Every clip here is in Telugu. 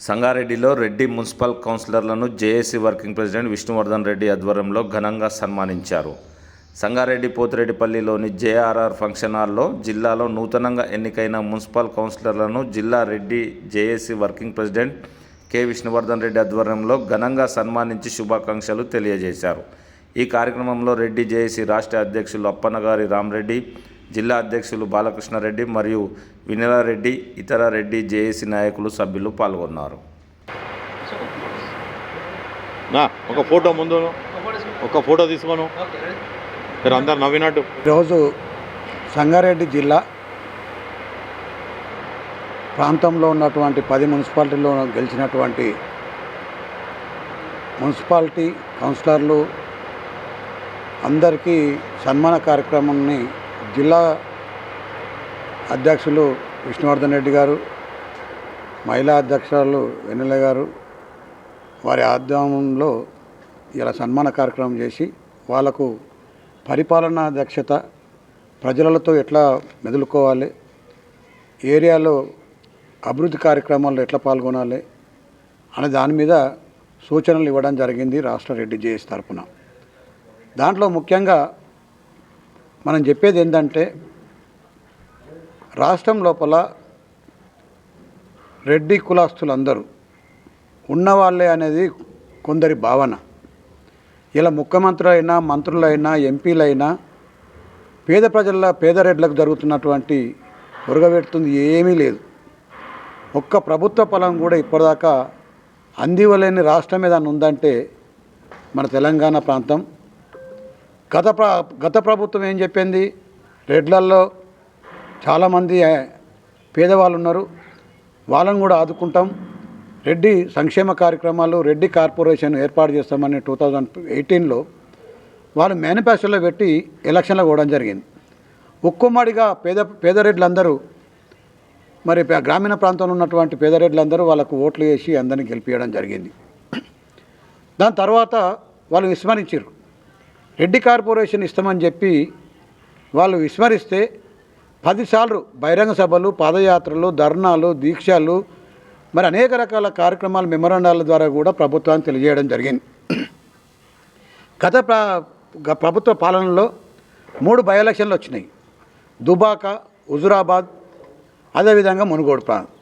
సంగారెడ్డిలో రెడ్డి మున్సిపల్ కౌన్సిలర్లను JAC working president Vishnuvardhan Reddy ఆధ్వర్యంలో ఘనంగా సన్మానించారు. సంగారెడ్డి పోతిరెడ్డిపల్లిలోని జేఆర్ఆర్ ఫంక్షన్ హాల్లో జిల్లాలో నూతనంగా ఎన్నికైన మున్సిపల్ కౌన్సిలర్లను జిల్లా Reddy JAC working president K Vishnuvardhan Reddy ఆధ్వర్యంలో ఘనంగా సన్మానించి శుభాకాంక్షలు తెలియజేశారు. ఈ కార్యక్రమంలో రెడ్డి జేఏసీ రాష్ట్ర అధ్యక్షులు అప్పన్నగారి రామరెడ్డి, జిల్లా అధ్యక్షులు బాలకృష్ణారెడ్డి మరియు వినలారెడ్డి, ఇతర రెడ్డి జేఏసీ నాయకులు, సభ్యులు పాల్గొన్నారు. ఒక ఫోటో తీసుకోను అందరు నవ్వినట్టు. ఈరోజు సంగారెడ్డి జిల్లా ప్రాంతంలో ఉన్నటువంటి 10 మున్సిపాలిటీల్లో గెలిచినటువంటి మున్సిపాలిటీ కౌన్సిలర్లు అందరికీ సన్మాన కార్యక్రమాన్ని జిల్లా అధ్యక్షులు విష్ణువర్ధన్ రెడ్డి గారు, మహిళా అధ్యక్షురాలు వెన్నెల గారు వారి ఆధ్వర్యంలో ఇలా సన్మాన కార్యక్రమం చేసి వాళ్ళకు పరిపాలనా దక్షత, ప్రజలతో ఎట్లా మెదులుకోవాలి, ఏరియాలో అభివృద్ధి కార్యక్రమాల్లో ఎట్లా పాల్గొనాలి అనే దాని మీద సూచనలు ఇవ్వడం జరిగింది రాష్ట్ర రెడ్డి జేఏసీ తరఫున. దాంట్లో ముఖ్యంగా మనం చెప్పేది ఏంటంటే, రాష్ట్రం లోపల రెడ్డి కులస్తులందరూ ఉన్నవాళ్ళే అనేది కొందరి భావన. ఇలా ముఖ్యమంత్రులైనా, మంత్రులైనా, ఎంపీలైనా పేద రెడ్లకు జరుగుతున్నటువంటి ఉరగబెడుతుంది ఏమీ లేదు. ఒక్క ప్రభుత్వ పొలం కూడా ఇప్పటిదాకా అందివ్వలేని రాష్ట్రం ఏదైనా ఉందంటే మన తెలంగాణ ప్రాంతం. గత ప్రభుత్వం ఏం చెప్పింది, రెడ్లల్లో చాలామంది పేదవాళ్ళు ఉన్నారు, వాళ్ళని కూడా ఆదుకుంటాం, రెడ్డి సంక్షేమ కార్యక్రమాలు, రెడ్డి కార్పొరేషన్ ఏర్పాటు చేస్తామని 2018లో వాళ్ళు మేనిఫెస్టోలో పెట్టి ఎలక్షన్లో పోవడం జరిగింది. ఉక్కుమ్మడిగా పేద రెడ్లందరూ, మరి గ్రామీణ ప్రాంతంలో ఉన్నటువంటి పేద రెడ్లందరూ వాళ్ళకు ఓట్లు వేసి అందరినీ గెలిపించడం జరిగింది. దాని తర్వాత వాళ్ళు విస్మరించారు. రెడ్డి కార్పొరేషన్ ఇస్తామని చెప్పి వాళ్ళు విస్మరిస్తే 10 సార్లు బహిరంగ సభలు, పాదయాత్రలు, ధర్నాలు, దీక్షలు, మరి అనేక రకాల కార్యక్రమాలు, మెమరాండాల ద్వారా కూడా ప్రభుత్వాన్ని తెలియజేయడం జరిగింది. గత ప్రభుత్వ పాలనలో 3 బై ఎలక్షన్లు వచ్చినాయి. దుబాక, హుజురాబాద్, అదేవిధంగా మునుగోడు ప్రాంతం.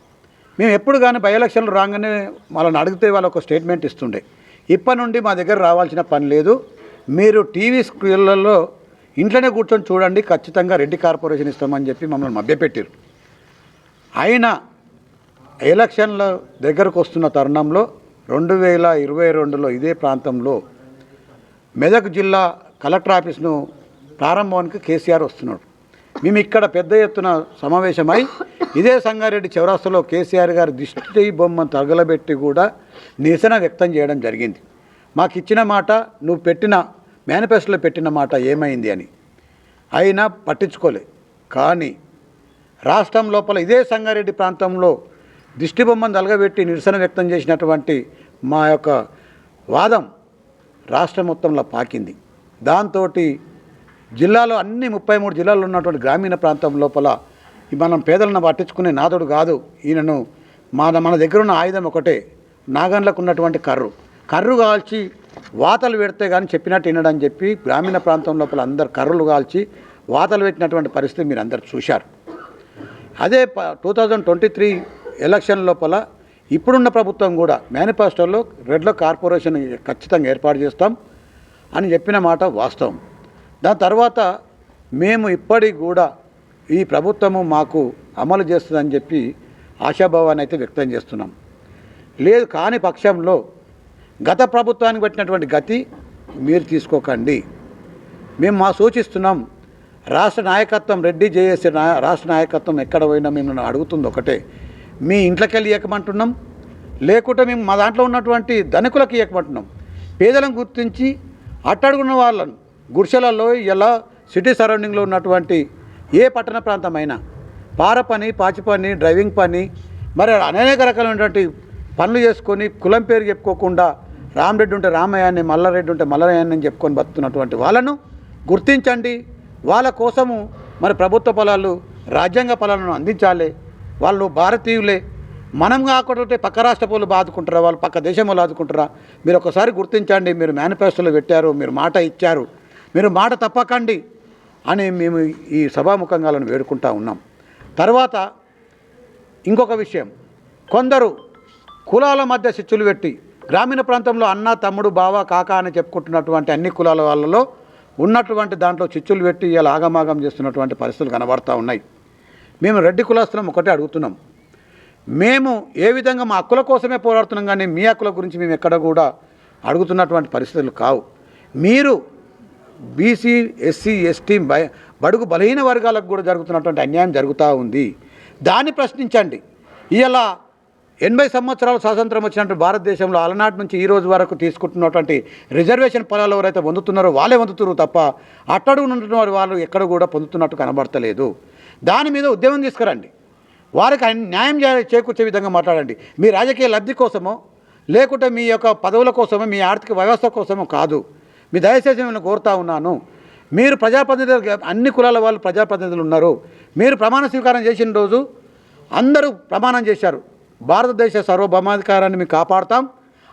మేము ఎప్పుడు కానీ బై ఎలక్షన్లు రాగానే వాళ్ళని అడిగితే వాళ్ళు ఒక స్టేట్మెంట్ ఇస్తుండే, ఇప్పటి నుండి మా దగ్గర రావాల్సిన పని లేదు, మీరు టీవీ స్క్రీన్లలో ఇంట్లోనే కూర్చొని చూడండి, ఖచ్చితంగా రెడ్డి కార్పొరేషన్ ఇస్తామని చెప్పి మమ్మల్ని మభ్యపెట్టారు. అయినా ఎలక్షన్ల దగ్గరకు వస్తున్న తరుణంలో 2022లో ఇదే ప్రాంతంలో మెదక్ జిల్లా కలెక్టర్ ఆఫీస్ను ప్రారంభానికి కేసీఆర్ వస్తున్నాడు. మేము ఇక్కడ పెద్ద ఎత్తున సమావేశమై ఇదే సంగారెడ్డి చౌరస్తాలో కేసీఆర్ గారి దిష్టి బొమ్మను తగలబెట్టి కూడా నిరసన వ్యక్తం చేయడం జరిగింది. మాకు ఇచ్చిన మాట, నువ్వు పెట్టిన మేనిఫెస్టోలో పెట్టిన మాట ఏమైంది అని. అయినా పట్టించుకోలే. కానీ రాష్ట్రం లోపల ఇదే సంగారెడ్డి ప్రాంతంలో దిష్టి బొమ్మను తలగబెట్టి నిరసన వ్యక్తం చేసినటువంటి మా యొక్క వాదం రాష్ట్రం మొత్తంలో పాకింది. దాంతో జిల్లాలో అన్ని 33 జిల్లాల్లో ఉన్నటువంటి గ్రామీణ ప్రాంతం లోపల మనం పేదలను పట్టించుకునే నాదుడు కాదు ఈయనను, మన దగ్గర ఉన్న ఆయుధం ఒకటే, నాగన్లకు ఉన్నటువంటి కర్రు కాల్చి వాతలు పెడితే కానీ చెప్పినట్టు వినడని చెప్పి గ్రామీణ ప్రాంతం లోపల అందరు కర్రులు కాల్చి వాతలు పెట్టినటువంటి పరిస్థితి మీరు అందరు చూశారు. అదే 2023 ఎలక్షన్ లోపల ఇప్పుడున్న ప్రభుత్వం కూడా మేనిఫెస్టోలో రెడ్ల కార్పొరేషన్ ఖచ్చితంగా ఏర్పాటు చేస్తాం అని చెప్పిన మాట వాస్తవం. దాని తర్వాత మేము ఇప్పటికి కూడా ఈ ప్రభుత్వము మాకు అమలు చేస్తుందని చెప్పి ఆశాభావాన్ని అయితే వ్యక్తం చేస్తున్నాం. లేదు కాని పక్షంలో గత ప్రభుత్వానికి పెట్టినటువంటి గతి మీరు తీసుకోకండి. మేము సూచిస్తున్నాం. రాష్ట్ర నాయకత్వం, రెడ్డి జేఏసీ రాష్ట్ర నాయకత్వం ఎక్కడ పోయినా మేము అడుగుతుంది ఒకటే, మీ ఇంట్లోకి వెళ్ళి ఇవ్వకమంటున్నాం, లేకుంటే మేము మా దాంట్లో ఉన్నటువంటి ధనికులకు ఇవ్వకమంటున్నాం. పేదలను గుర్తించి అట్టడుగున్న వాళ్ళను గుడిసెలలో ఇలా సిటీ సరౌండింగ్లో ఉన్నటువంటి ఏ పట్టణ ప్రాంతమైనా పార పని, పాచి పని, డ్రైవింగ్ పని, మరి అనేక రకాలైనటువంటి పనులు చేసుకొని కులం పేరు చెప్పుకోకుండా రామరెడ్డి ఉంటే రామయ్యాన్ని, మల్లారెడ్డి ఉంటే మల్లయ్యాన్ని అని చెప్పుకొని బతుకున్నటువంటి వాళ్ళను గుర్తించండి. వాళ్ళ కోసము మరి ప్రభుత్వ ఫలాలు, రాజ్యాంగ ఫలాలను అందించాలి. వాళ్ళు భారతీయులే, మనం కాకుండా పక్క రాష్ట్ర వాళ్ళు బాదుకుంటారా, వాళ్ళు పక్క దేశం వాళ్ళు ఆదుకుంటారా? మీరు ఒకసారి గుర్తించండి. మీరు మేనిఫెస్టోలో పెట్టారు, మీరు మాట ఇచ్చారు, మీరు మాట తప్పకండి అని మేము ఈ సభాముఖంగా వేడుకుంటా ఉన్నాం. తర్వాత ఇంకొక విషయం, కొందరు కులాల మధ్య చిచ్చులు పెట్టి గ్రామీణ ప్రాంతంలో అన్న, తమ్ముడు, బావ, కాక అని చెప్పుకుంటున్నటువంటి అన్ని కులాల వాళ్ళలో ఉన్నటువంటి దాంట్లో చిచ్చులు పెట్టి ఇలా ఆగమాగం చేస్తున్నటువంటి పరిస్థితులు కనబడతా ఉన్నాయి. మేము రెడ్డి కులస్తులం ఒకటే అడుగుతున్నాం. మేము ఏ విధంగా మా హక్కుల కోసమే పోరాడుతున్నాం, కానీ మీ హక్కుల గురించి మేము ఎక్కడ కూడా అడుగుతున్నటువంటి పరిస్థితులు కావు. మీరు బీసీ, ఎస్సీ, ఎస్టీ, బడుగు బలహీన వర్గాలకు కూడా జరుగుతున్నటువంటి అన్యాయం జరుగుతూ ఉంది. దాన్ని ప్రశ్నించండి. ఇలా 80 సంవత్సరాల స్వాతంత్రం వచ్చినట్టు భారతదేశంలో అలనాటి నుంచి ఈ రోజు వరకు తీసుకుంటున్నటువంటి రిజర్వేషన్ ఫలాలు ఎవరైతే పొందుతున్నారో వాళ్ళే పొందుతున్నారు తప్ప అట్టడుగు ఉన్నటువంటి వాళ్ళు ఎక్కడ కూడా పొందుతున్నట్టు కనబడతలేదు. దాని మీద ఉద్యమం తీసుకురండి. వారికి న్యాయం చేకూర్చే విధంగా మాట్లాడండి. మీ రాజకీయ లబ్ధి కోసమో లేకుంటే మీ యొక్క పదవుల కోసమో మీ ఆర్థిక వ్యవస్థ కోసమో కాదు. మీ దయచేసి నేను కోరుతా ఉన్నాను, మీరు ప్రజాప్రతినిధులు, అన్ని కులాల వాళ్ళు ప్రజాప్రతినిధులు ఉన్నారు. మీరు ప్రమాణ స్వీకారం చేసిన రోజు అందరూ ప్రమాణం చేశారు, భారతదేశ సార్వభౌమాధికారాన్ని మేము కాపాడుతాం,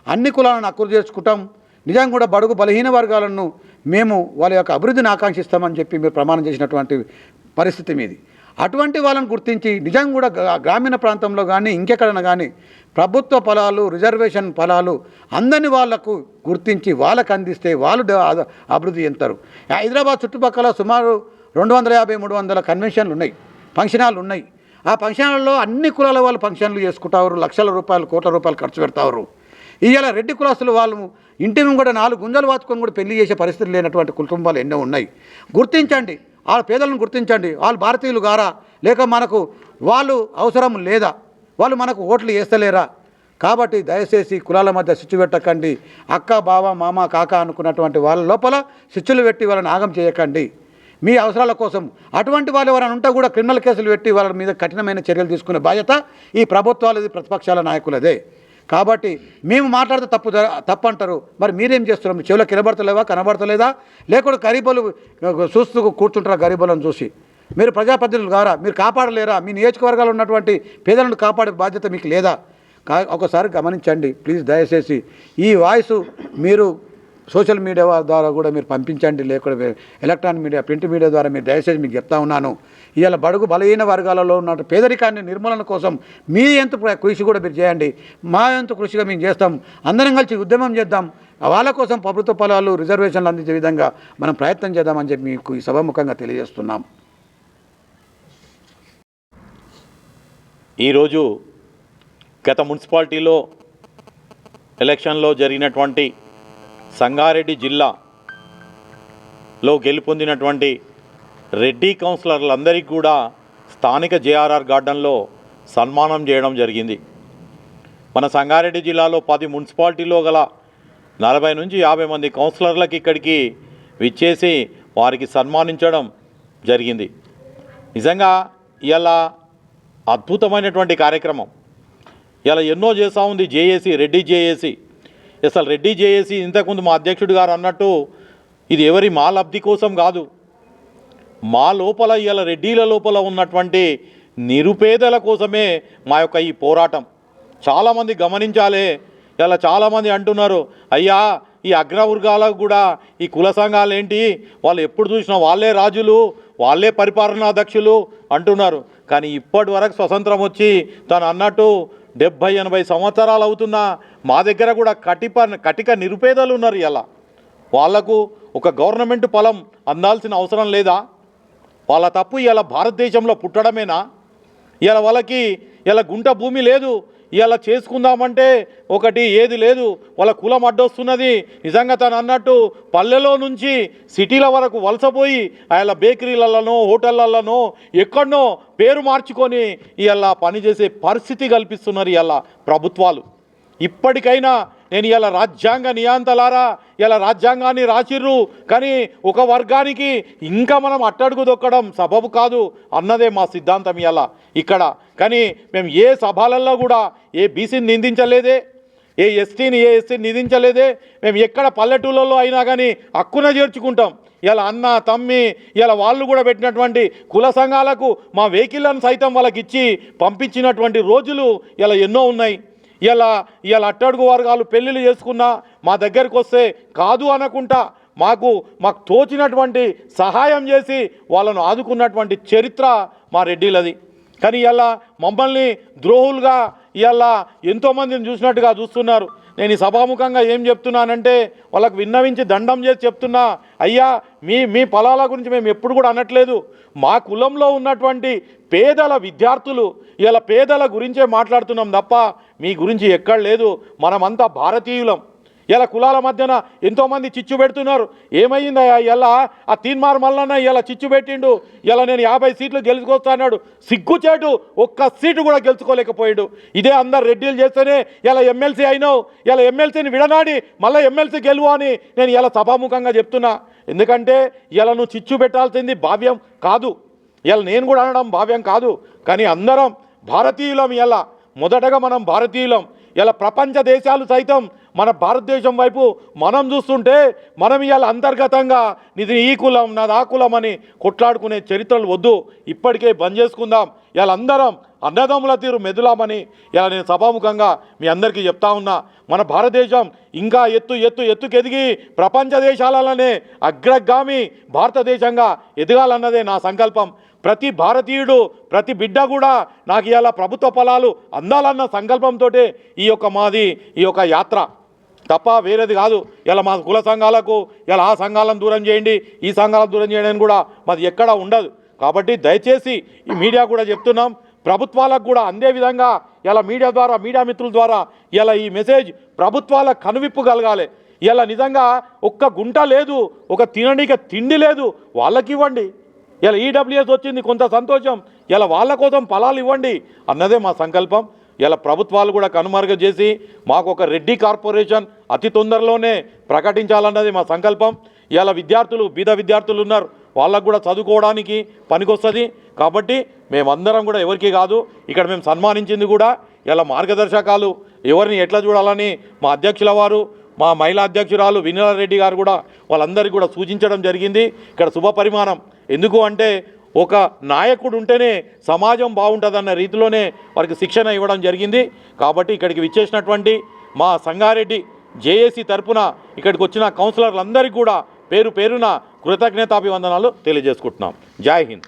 అన్ని కులాలను హక్కులు చేసుకుంటాం, నిజంగా కూడా బడుగు బలహీన వర్గాలను మేము వాళ్ళ యొక్క అభివృద్ధిని ఆకాంక్షిస్తామని చెప్పి మీరు ప్రమాణం చేసినటువంటి పరిస్థితి మీది. అటువంటి వాళ్ళని గుర్తించి నిజంగా కూడా గ్రామీణ ప్రాంతంలో కానీ ఇంకెక్కడైనా కానీ ప్రభుత్వ ఫలాలు, రిజర్వేషన్ ఫలాలు అందని వాళ్లకు గుర్తించి వాళ్ళకు అందిస్తే వాళ్ళు అభివృద్ధి చెందుతారు. హైదరాబాద్ చుట్టుపక్కల సుమారు 250-300 కన్వెన్షన్లు ఉన్నాయి, ఫంక్షన్ హాళ్ళు ఉన్నాయి. ఆ ఫంక్షన్ హాల్లో అన్ని కులాల వాళ్ళు ఫంక్షన్లు చేసుకుంటారు, లక్షల రూపాయలు, కోట్ల రూపాయలు ఖర్చు పెడతారు. ఇవాళ రెడ్డి కులాస్తులు వాళ్ళు ఇంటి కూడా 4 గుంజలు వాచుకొని కూడా పెళ్లి చేసే పరిస్థితులు లేనటువంటి కుటుంబాలు ఎన్నో ఉన్నాయి. గుర్తించండి, వాళ్ళ పేదలను గుర్తించండి. వాళ్ళు భారతీయులు గారా, లేక మనకు వాళ్ళు అవసరం లేదా, వాళ్ళు మనకు ఓట్లు వేస్తలేరా? కాబట్టి దయచేసి కులాల మధ్య చిచ్చు పెట్టకండి. అక్క, బావ, మామ, కాక అనుకున్నటువంటి వాళ్ళ లోపల చిచ్చులు పెట్టి వాళ్ళని ఆగం చేయకండి మీ అవసరాల కోసం. అటువంటి వాళ్ళు ఎవరైనా ఉంటే కూడా క్రిమినల్ కేసులు పెట్టి వాళ్ళ మీద కఠినమైన చర్యలు తీసుకునే బాధ్యత ఈ ప్రభుత్వాలది, ప్రతిపక్షాల నాయకులదే. కాబట్టి మేము మాట్లాడితే తప్పు అంటారు. మరి మీరేం చేస్తున్నారు? చెవులో కనబడతలేదా? లేకుండా గరీబులు చూస్తూ కూర్చుంటారా? గరీబులను చూసి మీరు ప్రజాప్రతినిధులు గారా? మీరు కాపాడలేరా? మీ నియోజకవర్గాల్లో ఉన్నటువంటి పేదలను కాపాడే బాధ్యత మీకు లేదా? ఒకసారి గమనించండి ప్లీజ్. దయచేసి ఈ వాయిస్ మీరు సోషల్ మీడియా ద్వారా కూడా మీరు పంపించండి, లేకపోతే ఎలక్ట్రానిక్ మీడియా, ప్రింట్ మీడియా ద్వారా మీరు దయచేసి మీకు చెప్తా ఉన్నాను. ఇవాళ బడుగు బలహీన వర్గాలలో ఉన్న పేదరికాన్ని నిర్మూలన కోసం మీ ఎంత కృషి కూడా మీరు చేయండి. మా ఎంత కృషిగా మేము చేస్తాం. అందరం కలిసి ఉద్యమం చేద్దాం. వాళ్ళ కోసం ప్రభుత్వ ఫలాలు, రిజర్వేషన్లు అందించే విధంగా మనం ప్రయత్నం చేద్దామని చెప్పి మీకు ఈ సభాముఖంగా తెలియజేస్తున్నాం. ఈరోజు గత మున్సిపాలిటీలో ఎలక్షన్లో జరిగినటువంటి సంగారెడ్డి జిల్లాలో గెలుపొందినటువంటి రెడ్డి కౌన్సిలర్లందరికీ కూడా స్థానిక జేఆర్ఆర్ గార్డెన్లో సన్మానం చేయడం జరిగింది. మన సంగారెడ్డి జిల్లాలో 10 మున్సిపాలిటీలో గల 40 నుంచి 50 మంది కౌన్సిలర్లకి ఇక్కడికి విచ్చేసి వారికి సన్మానించడం జరిగింది. నిజంగా ఇలా అద్భుతమైనటువంటి కార్యక్రమం. ఇలా ఎన్నో చేస్తూ ఉంది జేఏసీ, రెడ్డి జేఏసీ. అసలు రెడ్డి జేఏసీ ఇంతకుముందు మా అధ్యక్షుడు గారు అన్నట్టు ఇది ఎవరి మా లబ్ధి కోసం కాదు. మా లోపల ఇలా రెడ్డిల లోపల ఉన్నటువంటి నిరుపేదల కోసమే మా యొక్క ఈ పోరాటం. చాలామంది గమనించాలి. ఇలా చాలామంది అంటున్నారు, అయ్యా ఈ అగ్రవర్గాలకు కూడా ఈ కుల సంఘాలు ఏంటి, వాళ్ళు ఎప్పుడు చూసినా వాళ్ళే రాజులు, వాళ్ళే పరిపాలనాధ్యక్షులు అంటున్నారు. కానీ ఇప్పటి వరకు స్వతంత్రం వచ్చి తను అన్నట్టు 70-80 సంవత్సరాలు అవుతున్నా మా దగ్గర కూడా కటిక నిరుపేదలు ఉన్నారు. ఇలా వాళ్లకు ఒక గవర్నమెంట్ పొలం అందాల్సిన అవసరం లేదా? వాళ్ళ తప్పు ఇలా భారతదేశంలో పుట్టడమేనా? ఇలా వాళ్ళకి ఇలా గుంట భూమి లేదు, ఇలా చేసుకుందామంటే ఒకటి ఏది లేదు, వాళ్ళ కులం అడ్డొస్తున్నది. నిజంగా తను అన్నట్టు పల్లెలో నుంచి సిటీల వరకు వలసపోయి ఇలా బేకరీలలోనో హోటళ్ళలోనో ఎక్కడనో పేరు మార్చుకొని ఇలా పనిచేసే పరిస్థితి కల్పిస్తున్నారు ఇలా ప్రభుత్వాలు. ఇప్పటికైనా నేను ఇలా రాజ్యాంగ నియాంతలారా ఇలా రాజ్యాంగాన్ని రాసిర్రు, కానీ ఒక వర్గానికి ఇంకా మనం అట్టడుగు దొక్కడం సబబు కాదు అన్నదే మా సిద్ధాంతం ఇలా ఇక్కడ. కానీ మేము ఏ సభలలో కూడా ఏ బీసీని నిందించలేదే, ఏ ఎస్సీని నిందించలేదే. మేము ఎక్కడ పల్లెటూళ్ళలో అయినా కానీ హక్కున చేర్చుకుంటాం. ఇలా అన్న తమ్మి ఇలా వాళ్ళు కూడా పెట్టినటువంటి కుల సంఘాలకు మా వెహికల్లను సైతం వాళ్ళకి ఇచ్చి పంపించినటువంటి రోజులు ఇలా ఎన్నో ఉన్నాయి. ఇలా అట్టడుగు వర్గాలు పెళ్ళిళ్ళు చేసుకున్నా మా దగ్గరికి వస్తే కాదు అనకుండా మాకు తోచినటువంటి సహాయం చేసి వాళ్ళను ఆదుకున్నటువంటి చరిత్ర మా రెడ్డిలది. కానీ ఇలా మమ్మల్ని ద్రోహులుగా ఇలా ఎంతోమందిని చూసినట్టుగా చూస్తున్నారు. నేను ఈ సభాముఖంగా ఏం చెప్తున్నానంటే వాళ్ళకు విన్నవించి దండం చేసి చెప్తున్నా, అయ్యా మీ పొలాల గురించి మేము ఎప్పుడు కూడా అనట్లేదు. మా కులంలో ఉన్నటువంటి పేదల విద్యార్థులు ఇలా పేదల గురించే మాట్లాడుతున్నాం తప్ప మీ గురించి ఎక్కడ లేదు. మనమంతా భారతీయులం. ఇలా కులాల మధ్యన ఎంతోమంది చిచ్చు పెడుతున్నారు. ఏమైందయ్యా ఇలా ఆ తీన్మార్ మల్లన్న ఇలా చిచ్చు పెట్టిండు. ఇలా నేను 50 సీట్లు గెలుచుకొస్తా అన్నాడు. సిగ్గుచేటు ఒక్క సీటు కూడా గెలుచుకోలేకపోయాడు. ఇదే అందరు రెడ్డిలు చేస్తేనే ఇలా ఎమ్మెల్సీ అయినావు. ఇలా ఎమ్మెల్సీని విడనాడి మళ్ళీ ఎమ్మెల్సీ గెలువు అని నేను ఇలా సభాముఖంగా చెప్తున్నా. ఎందుకంటే ఇలా నువ్వు చిచ్చు పెట్టాల్సింది భావ్యం కాదు. ఇలా నేను కూడా అనడం భావ్యం కాదు. కానీ అందరం భారతీయులం. ఇలా మొదటగా మనం భారతీయులం. ఇలా ప్రపంచ దేశాలు సైతం మన భారతదేశం వైపు మనం చూస్తుంటే మనం ఇవాళ అంతర్గతంగా ఇది ఈ కులం నాది ఆ కులం అని కొట్లాడుకునే చరిత్రలు వద్దు. ఇప్పటికే బంద్ చేసుకుందాం. ఇలా అందరం అన్నదమ్ముల తీరు మెదులామని ఇలా నేను సభాముఖంగా మీ అందరికీ చెప్తా ఉన్నా. మన భారతదేశం ఇంకా ఎత్తుకెదిగి ప్రపంచ దేశాలలోనే అగ్రగామి భారతదేశంగా ఎదగాలన్నదే నా సంకల్పం. ప్రతి భారతీయుడు ప్రతి బిడ్డ కూడా నాకు ఇలా ప్రభుత్వ ఫలాలు అందాలన్న సంకల్పంతో ఈ యొక్క యాత్ర తప్ప వేరేది కాదు. ఇలా మా కుల సంఘాలకు ఇలా ఆ సంఘాలను దూరం చేయండి ఈ సంఘాలను దూరం చేయండి అని కూడా మాది ఎక్కడా ఉండదు. కాబట్టి దయచేసి ఈ మీడియా కూడా చెప్తున్నాం, ప్రభుత్వాలకు కూడా అందే విధంగా ఇలా మీడియా ద్వారా మీడియా మిత్రుల ద్వారా ఇలా ఈ మెసేజ్ ప్రభుత్వాలకు కనువిప్పు కలగాలి. ఇలా నిజంగా ఒక్క గుంట లేదు, ఒక తిననీక తిండి లేదు, వాళ్ళకి ఇవ్వండి. ఇలా ఈడబ్ల్యూఎస్ వచ్చింది కొంత సంతోషం, ఇలా వాళ్ళ కోసం ఫలాలు ఇవ్వండి అన్నదే మా సంకల్పం. ఇలా ప్రభుత్వాలు కూడా కనుమరుగు చేసి మాకు ఒక రెడ్డి కార్పొరేషన్ అతి తొందరలోనే ప్రకటించాలన్నది మా సంకల్పం. ఇలా బీద విద్యార్థులు ఉన్నారు, వాళ్ళకు కూడా చదువుకోవడానికి పనికొస్తుంది. కాబట్టి మేమందరం కూడా ఎవరికి కాదు, ఇక్కడ మేము సన్మానించింది కూడా ఇలా మార్గదర్శకాలు ఎవరిని ఎట్లా చూడాలని మా అధ్యక్షుల వారు మా మహిళా అధ్యక్షురాలు వినయారెడ్డి గారు కూడా వాళ్ళందరికీ కూడా సూచించడం జరిగింది. ఇక్కడ శుభ పరిమాణం. ఎందుకు అంటే ఒక నాయకుడు ఉంటేనే సమాజం బాగుంటుందన్న రీతిలోనే వారికి శిక్షణ ఇవ్వడం జరిగింది. కాబట్టి ఇక్కడికి విచ్చేసినటువంటి మా సంగారెడ్డి జేఏసీ తరపున ఇక్కడికి వచ్చిన కౌన్సిలర్లందరికీ కూడా పేరు పేరున కృతజ్ఞతాభివందనాలు తెలియజేసుకుంటున్నాం. జై హింద్.